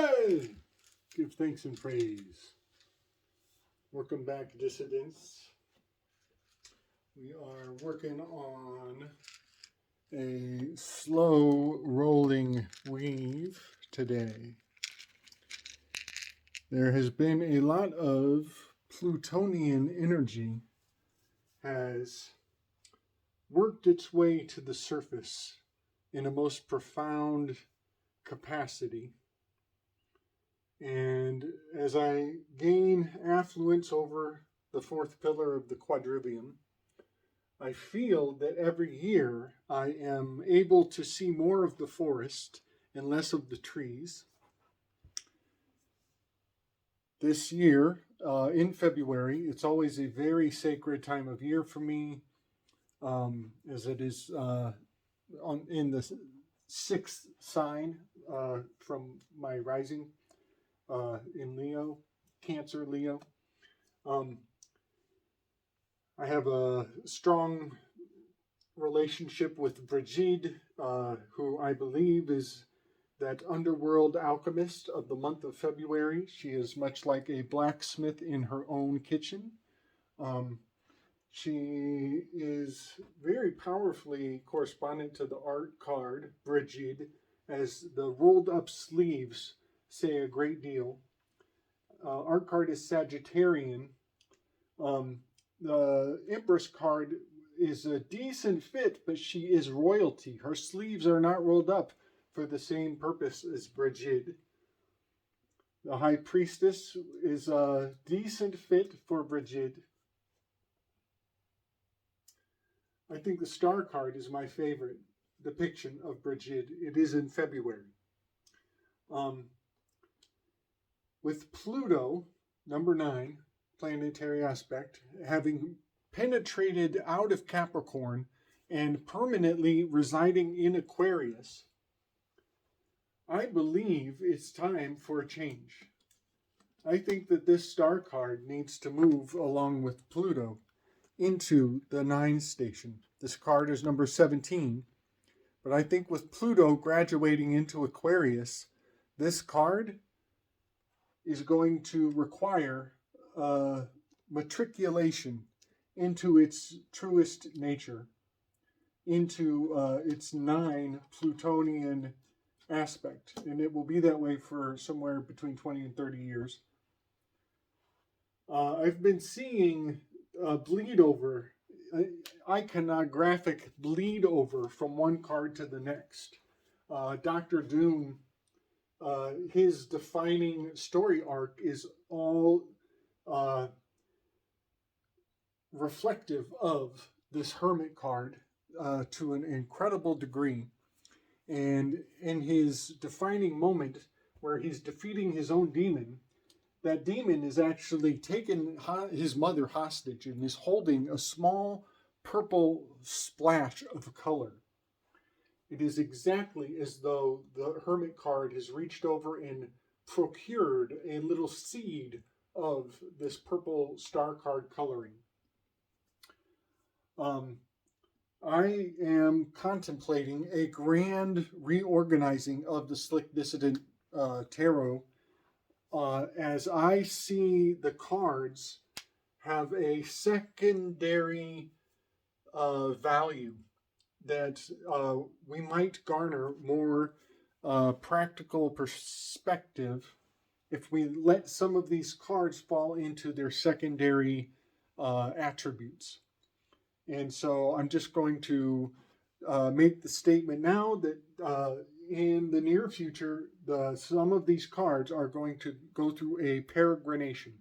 Yay! Give thanks and praise. Welcome back, dissidents. We are working on a slow rolling weave today. There has been a lot of Plutonian energy has worked its way to the surface in a most profound capacity. And as I gain affluence over the fourth pillar of the quadrivium, I feel that every year I am able to see more of the forest and less of the trees. This year, in February, it's always a very sacred time of year for me, as it is in the sixth sign from my rising in Leo, Cancer, Leo. I have a strong relationship with Brigitte, who I believe is that underworld alchemist of the month of February. She is much like a blacksmith in her own kitchen. She is very powerfully correspondent to the art card, Brigitte, as the rolled up sleeves say a great deal. Art card is Sagittarian. The Empress card is a decent fit, but she is royalty. Her sleeves are not rolled up for the same purpose as Brigitte. The High Priestess is a decent fit for Brigitte. I think the Star card is my favorite depiction of Brigitte. It is in February. With Pluto, number 9, planetary aspect, having penetrated out of Capricorn and permanently residing in Aquarius, I believe it's time for a change. I think that this star card needs to move along with Pluto into the 9 station. This card is number 17, but I think with Pluto graduating into Aquarius, this card is going to require matriculation into its truest nature, into its 9 Plutonian aspect, and it will be that way for somewhere between 20 and 30 years. I've been seeing bleed over, iconographic bleed over from one card to the next. Dr. Doom, his defining story arc is all reflective of this Hermit card to an incredible degree. And in his defining moment where he's defeating his own demon, that demon is actually taken his mother hostage and is holding a small purple splash of color. It is exactly as though the Hermit card has reached over and procured a little seed of this purple star card coloring. I am contemplating a grand reorganizing of the Slick Dissident Tarot as I see the cards have a secondary value that we might garner more practical perspective if we let some of these cards fall into their secondary attributes. And so I'm just going to make the statement now that in the near future, some of these cards are going to go through a peregrination.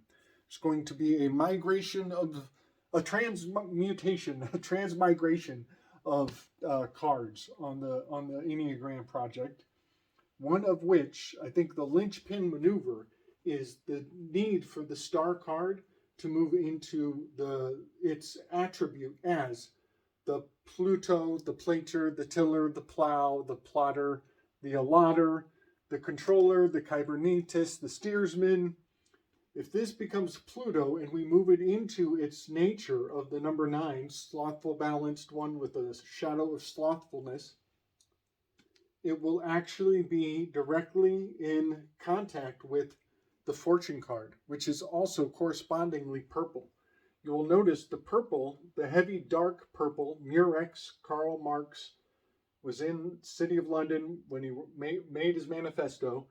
It's going to be a migration of a transmutation, a transmigration of cards on the Enneagram project. One of which, I think the linchpin maneuver is the need for the star card to move into its attribute as the Pluto, the plater, the tiller, the plow, the plotter, the allotter, the controller, the kybernetes, the steersman. If this becomes Pluto and we move it into its nature of the number 9, slothful, balanced one with a shadow of slothfulness, it will actually be directly in contact with the fortune card, which is also correspondingly purple. You will notice the purple, the heavy dark purple, Murex, Karl Marx was in City of London when he made his manifesto.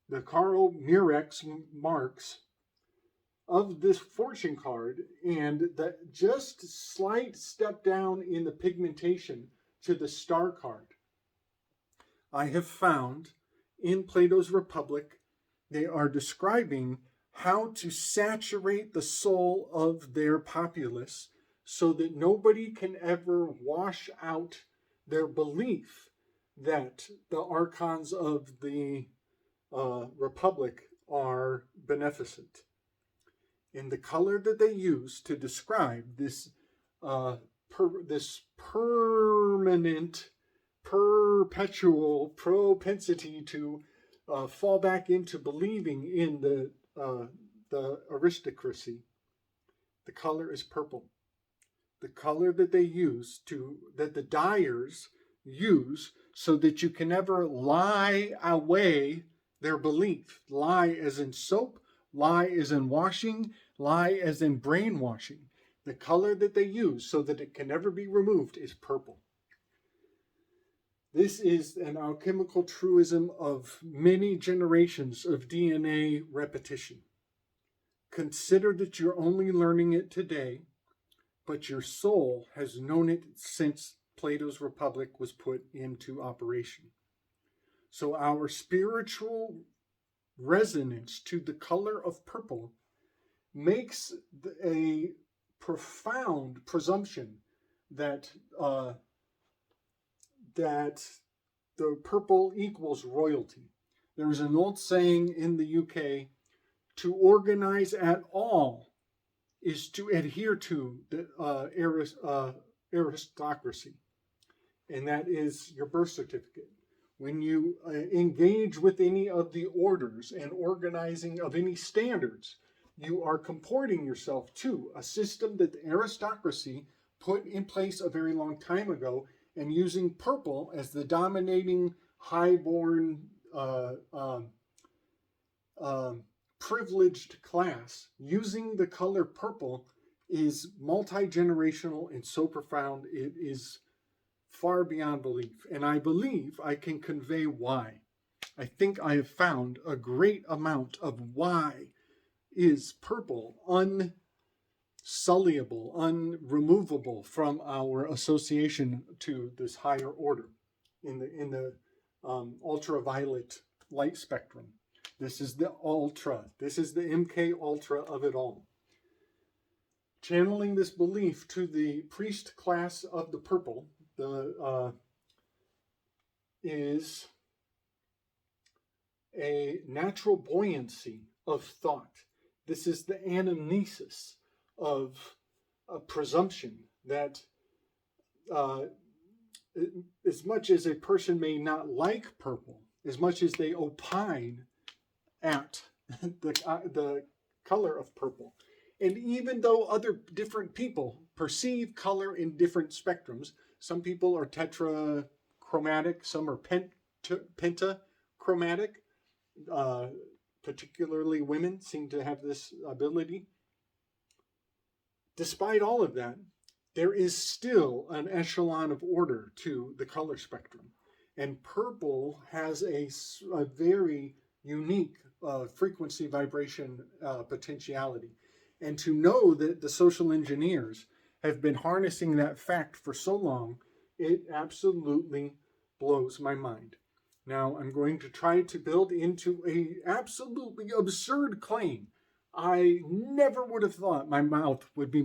The Karl Murex Marx of this fortune card, and the just slight step down in the pigmentation to the star card. I have found in Plato's Republic, they are describing how to saturate the soul of their populace so that nobody can ever wash out their belief that the archons of the Republic are beneficent. And the color that they use to describe this this permanent, perpetual propensity to fall back into believing in the aristocracy, the color is purple. The color that they use that the dyers use so that you can never lie away their belief. Lie as in soap, lie as in washing, lie as in brainwashing. The color that they use so that it can never be removed is purple. This is an alchemical truism of many generations of DNA repetition. Consider that you're only learning it today, but your soul has known it since Plato's Republic was put into operation. So our spiritual resonance to the color of purple makes a profound presumption that that the purple equals royalty. There's an old saying in the UK, to organize at all is to adhere to the aristocracy, and that is your birth certificate. When you engage with any of the orders and organizing of any standards, you are comporting yourself to a system that the aristocracy put in place a very long time ago, and using purple as the dominating highborn privileged class, using the color purple is multi-generational and so profound it is far beyond belief. And I believe I can convey why. I think I have found a great amount of why is purple unsulliable, unremovable from our association to this higher order in the ultraviolet light spectrum. This is the ultra. This is the MK Ultra of it all. Channeling this belief to the priest class of the purple is a natural buoyancy of thought. This is the anamnesis of a presumption that as much as a person may not like purple, as much as they opine at the color of purple, and even though other different people perceive color in different spectrums, some people are tetrachromatic, some are pentachromatic, particularly women seem to have this ability. Despite all of that, there is still an echelon of order to the color spectrum. And purple has a very unique frequency vibration potentiality. And to know that the social engineers have been harnessing that fact for so long, it absolutely blows my mind. Now, I'm going to try to build into a absolutely absurd claim. I never would have thought my mouth would be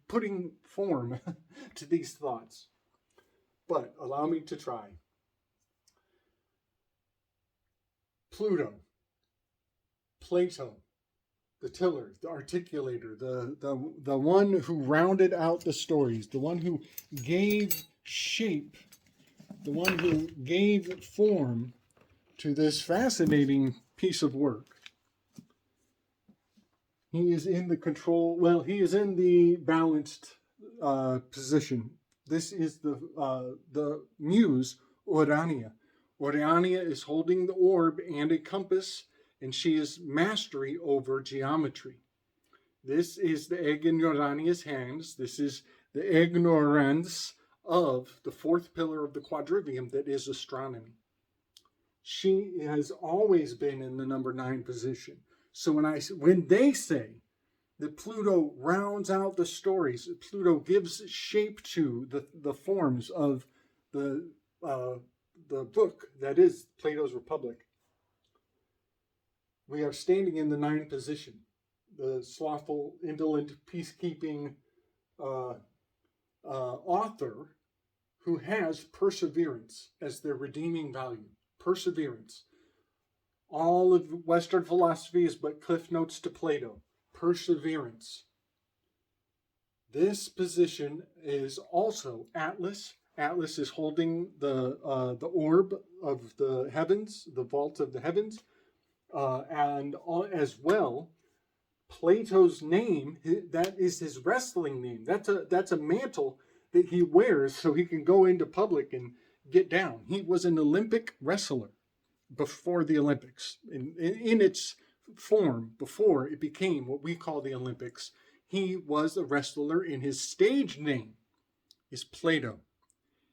putting form to these thoughts. But allow me to try. Pluto, Plato, the tiller, the articulator, the one who rounded out the stories, the one who gave shape, the one who gave form to this fascinating piece of work. He is in the control, well, he is in the balanced position. This is the muse Urania. Urania is holding the orb and a compass, and she is mastery over geometry. This is the egg in Urania's hands. This is the ignorance of the fourth pillar of the quadrivium that is astronomy. She has always been in the number 9 position. So when they say that Pluto rounds out the stories, Pluto gives shape to the forms of the book that is Plato's Republic, we are standing in the 9th position. The slothful, indolent, peacekeeping author who has perseverance as their redeeming value. Perseverance. All of Western philosophy is but cliff notes to Plato. Perseverance. This position is also Atlas. Atlas is holding the orb of the heavens, the vault of the heavens, and as well, Plato's name, that is his wrestling name. That's a mantle that he wears so he can go into public and get down. He was an Olympic wrestler before the Olympics. In its form, before it became what we call the Olympics, he was a wrestler, and his stage name is Plato.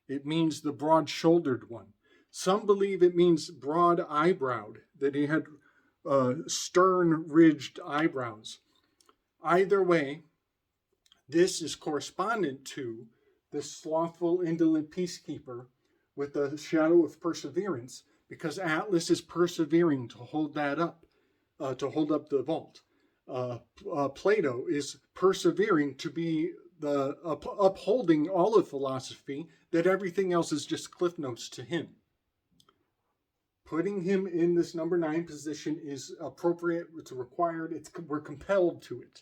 It means the broad-shouldered one. Some believe it means broad-eyebrowed, that he had stern-ridged eyebrows. Either way, this is correspondent to the slothful, indolent peacekeeper with the shadow of perseverance, because Atlas is persevering to hold that up, to hold up the vault. Plato is persevering to be the upholding all of philosophy, that everything else is just cliff notes to him. Putting him in this number 9 position is appropriate, it's required, we're compelled to it.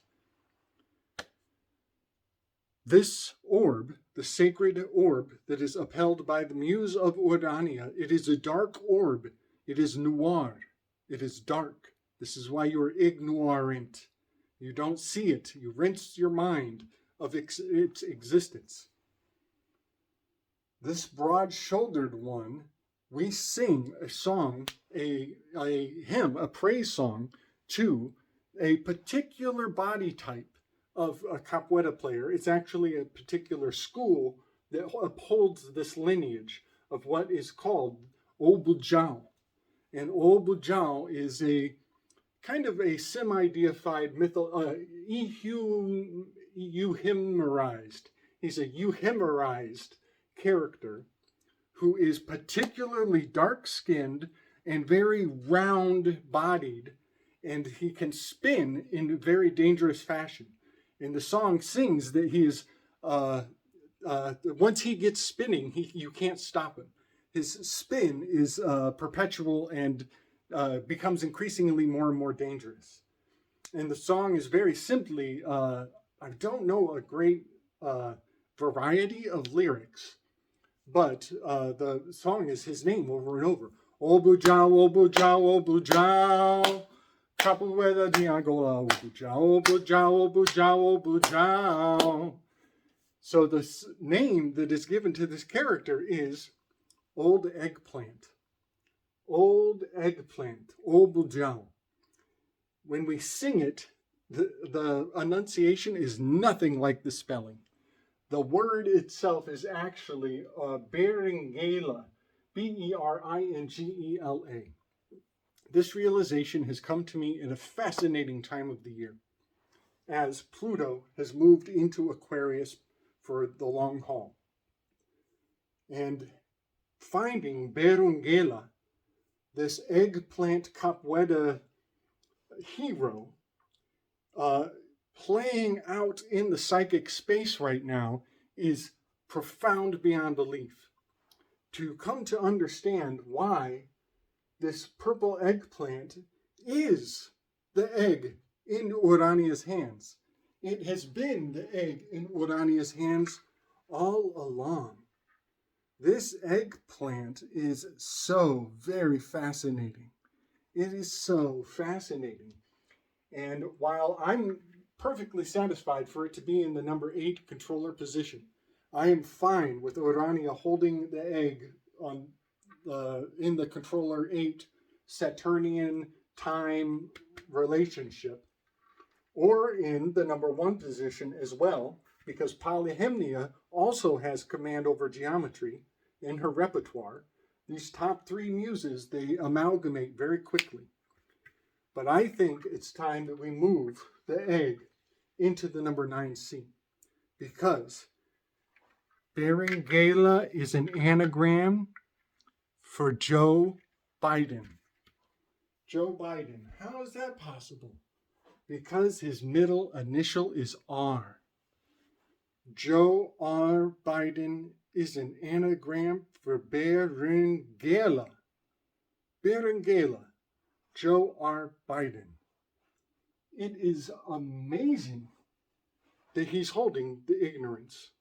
This orb, the sacred orb that is upheld by the muse of Urania, it is a dark orb. It is noir. It is dark. This is why you are ignorant. You don't see it. You rinse your mind of its existence. This broad-shouldered one, we sing a song, a hymn, a praise song to a particular body type of a capoeira player. It's actually a particular school that upholds this lineage of what is called o bujão. And o bujão is a kind of a semi-deified euhemerized. He's a euhemerized character who is particularly dark-skinned and very round-bodied, and he can spin in a very dangerous fashion. And the song sings that he is, once he gets spinning, you can't stop him. His spin is perpetual and becomes increasingly more and more dangerous. And the song is very simply, I don't know a great variety of lyrics, but the song is his name over and over. O bujão, o bujão, o bujão. Capoeira de Angola, o bujão, o bujão, o bujão, o bujão. So the name that is given to this character is Old Eggplant. Old Eggplant, o bujão. When we sing it, the enunciation is nothing like the spelling. The word itself is actually Beringela, Beringela. This realization has come to me in a fascinating time of the year, as Pluto has moved into Aquarius for the long haul. And finding Beringela, this eggplant capoeira hero, playing out in the psychic space right now is profound beyond belief. To come to understand why this purple eggplant is the egg in Urania's hands. It has been the egg in Urania's hands all along. This eggplant is so very fascinating. It is so fascinating. And while I'm perfectly satisfied for it to be in the number 8 controller position, I am fine with Urania holding the egg on in the controller 8 Saturnian time relationship, or in the number 1 position as well, because Polyhymnia also has command over geometry in her repertoire. These top 3 muses, they amalgamate very quickly. But I think it's time that we move the egg into the number 9 seat, because Berengaila is an anagram for Joe Biden. Joe Biden. How is that possible? Because his middle initial is R. Joe R. Biden is an anagram for Berengaila. Berengaila. Joe R. Biden. It is amazing that he's holding the ignorance.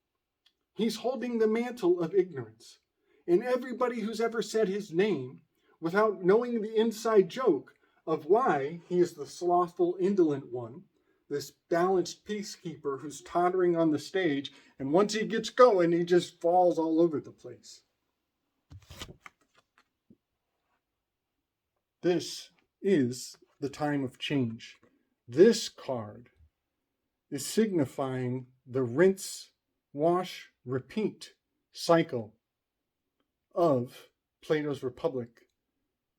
He's holding the mantle of ignorance. And everybody who's ever said his name without knowing the inside joke of why he is the slothful, indolent one, this balanced peacekeeper who's tottering on the stage, and once he gets going, he just falls all over the place. This is the time of change. This card is signifying the rinse, wash, repeat cycle of Plato's Republic.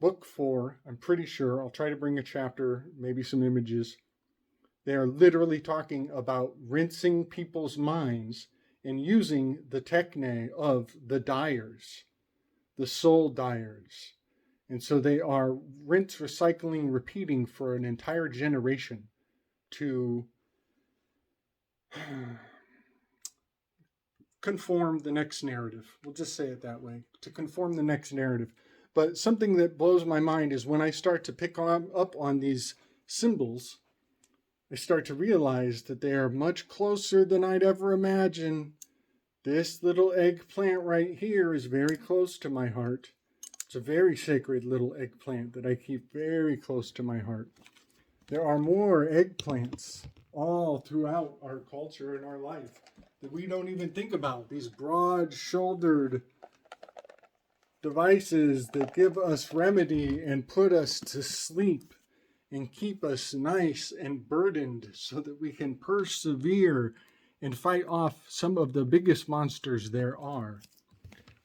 Book 4, I'm pretty sure, I'll try to bring a chapter, maybe some images. They are literally talking about rinsing people's minds and using the techne of the dyers, the soul dyers. And so they are rinse, recycling, repeating for an entire generation to conform the next narrative. We'll just say it that way, to conform the next narrative. But something that blows my mind is when I start to pick up on these symbols, I start to realize that they are much closer than I'd ever imagine. This little eggplant right here is very close to my heart. It's a very sacred little eggplant that I keep very close to my heart. There are more eggplants all throughout our culture and our life that we don't even think about. These broad-shouldered devices that give us remedy and put us to sleep and keep us nice and burdened so that we can persevere and fight off some of the biggest monsters there are.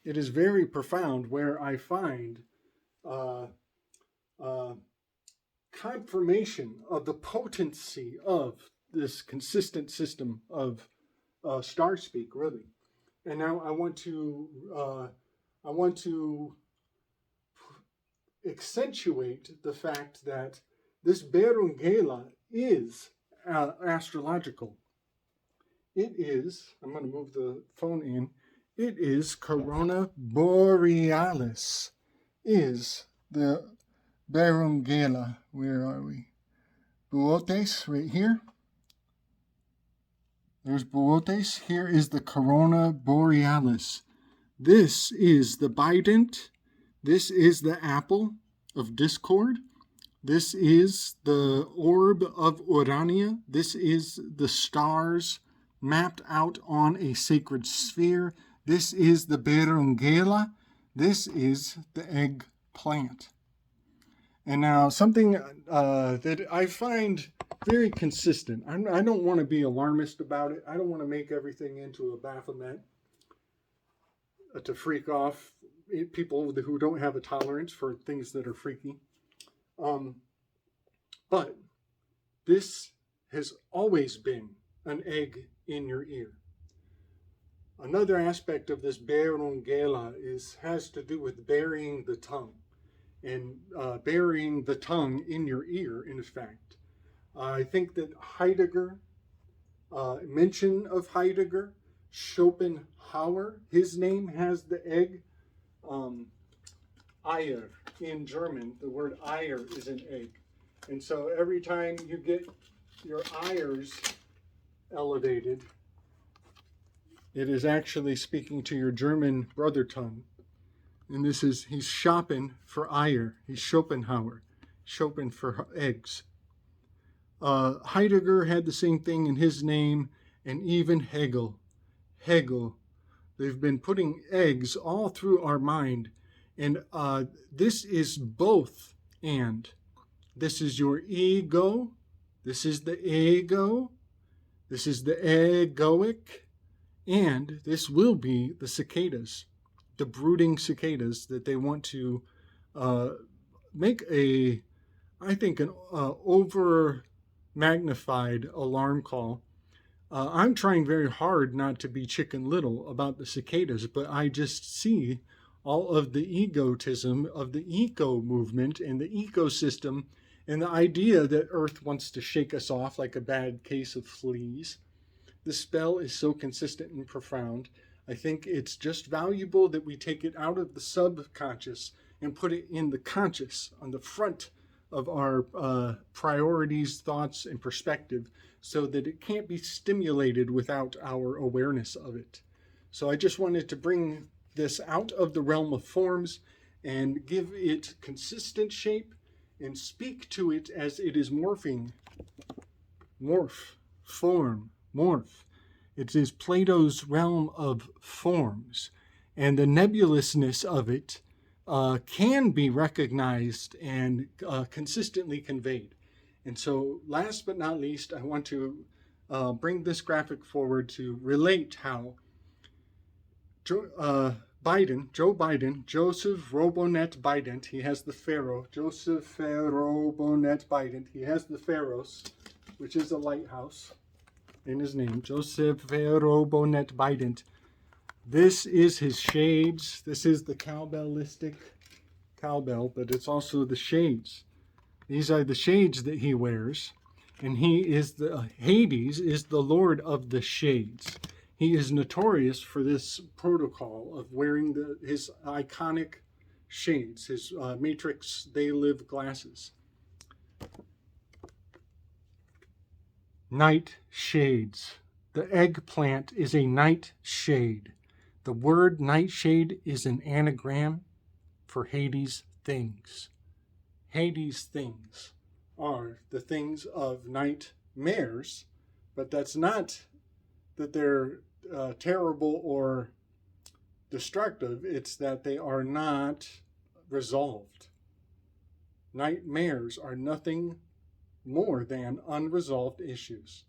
It is very profound where I find confirmation of the potency of this consistent system of star speak, really. And now I want to accentuate the fact that this Berengaila is astrological. It is, I'm going to move the phone in, it is Corona Borealis, is the Berengaila. Where are we? Buotes, right here. There's Buotes. Here is the Corona Borealis. This is the bident. This is the apple of discord. This is the orb of Urania. This is the stars mapped out on a sacred sphere. This is the Berengaila. This is the eggplant. And now something that I find very consistent. I don't want to be alarmist about it. I don't want to make everything into a Baphomet to freak off people who don't have a tolerance for things that are freaky. But this has always been an egg in your ear. Another aspect of this Berengaila has to do with burying the tongue. And burying the tongue in your ear, in fact. I think that Heidegger, mention of Heidegger, Schopenhauer, his name has the egg. Eier in German, the word Eier is an egg. And so every time you get your Eiers elevated, it is actually speaking to your German brother tongue. And this is, he's shopping for Eier. He's Schopenhauer, shopping for eggs. Heidegger had the same thing in his name, and even Hegel. They've been putting eggs all through our mind, And this is both and. This is your ego. This is the ego. This is the egoic. And this will be the cicadas, the brooding cicadas that they want to make I think, an over magnified alarm call. I'm trying very hard not to be Chicken Little about the cicadas, but I just see all of the egotism of the eco movement and the ecosystem and the idea that Earth wants to shake us off like a bad case of fleas. The spell is so consistent and profound. I think it's just valuable that we take it out of the subconscious and put it in the conscious, on the front of our priorities, thoughts, and perspective, so that it can't be stimulated without our awareness of it. So I just wanted to bring this out of the realm of forms and give it consistent shape and speak to it as it is morphing. Morph, form, morph. It is Plato's realm of forms, and the nebulousness of it can be recognized and consistently conveyed. And so, last but not least, I want to bring this graphic forward to relate how Joe Biden, Joseph Robonet Biden, he has the pharaoh, Joseph Robonet Biden, he has the Pharos, which is a lighthouse in his name, Joseph Robonet Biden. This is his shades. This is the cowbellistic cowbell, but it's also the shades. These are the shades that he wears, and he is the Hades is the lord of the shades. He is notorious for this protocol of wearing his iconic shades, his Matrix They Live glasses. Night shades. The eggplant is a nightshade. The word nightshade is an anagram for Hades things. Hades things are the things of nightmares, but that's not that they're terrible or destructive. It's that they are not resolved. Nightmares are nothing more than unresolved issues.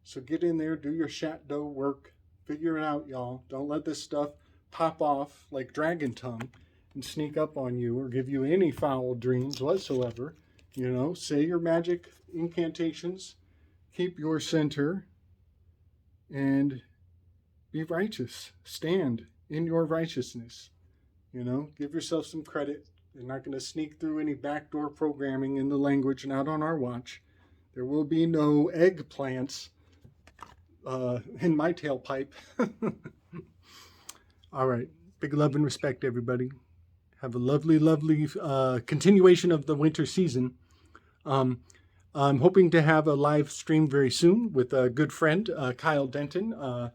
So get in there, do your shadow work, figure it out, y'all. Don't let this stuff pop off like dragon tongue and sneak up on you or give you any foul dreams whatsoever. You know, say your magic incantations, keep your center, and be righteous. Stand in your righteousness. You know, give yourself some credit. They're not going to sneak through any backdoor programming in the language, not on our watch. There will be no eggplants in my tailpipe. All right. Big love and respect, everybody. Have a lovely, lovely continuation of the winter season. I'm hoping to have a live stream very soon with a good friend, Kyle Denton.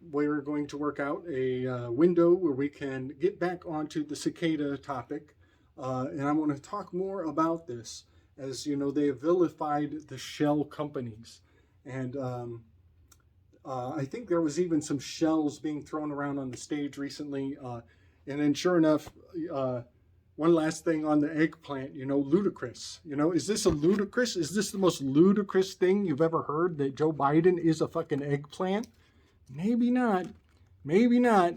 We're going to work out a window where we can get back onto the cicada topic. And I want to talk more about this. As you know, they have vilified the shell companies. And I think there was even some shells being thrown around on the stage recently. And then sure enough, one last thing on the eggplant, you know, ludicrous. You know, is this the most ludicrous thing you've ever heard, that Joe Biden is a fucking eggplant? Maybe not. Maybe not.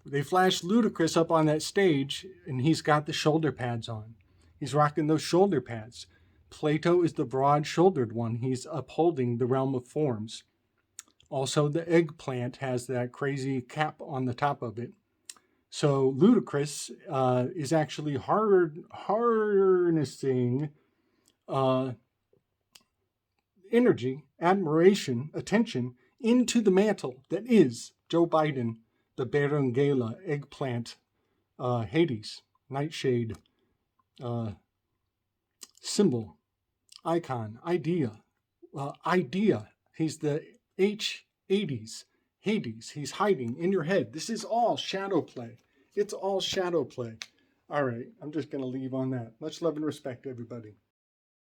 They flashed ludicrous up on that stage, and he's got the shoulder pads on. He's rocking those shoulder pads. Plato is the broad-shouldered one. He's upholding the realm of forms. Also, the eggplant has that crazy cap on the top of it. So ludicrous is actually harnessing energy, admiration, attention into the mantle that is Joe Biden, the Berengaila, eggplant, Hades, nightshade, symbol, icon, idea. He's the H80s, Hades. He's hiding in your head. This is all shadow play. It's all shadow play. All right, I'm just going to leave on that. Much love and respect, everybody.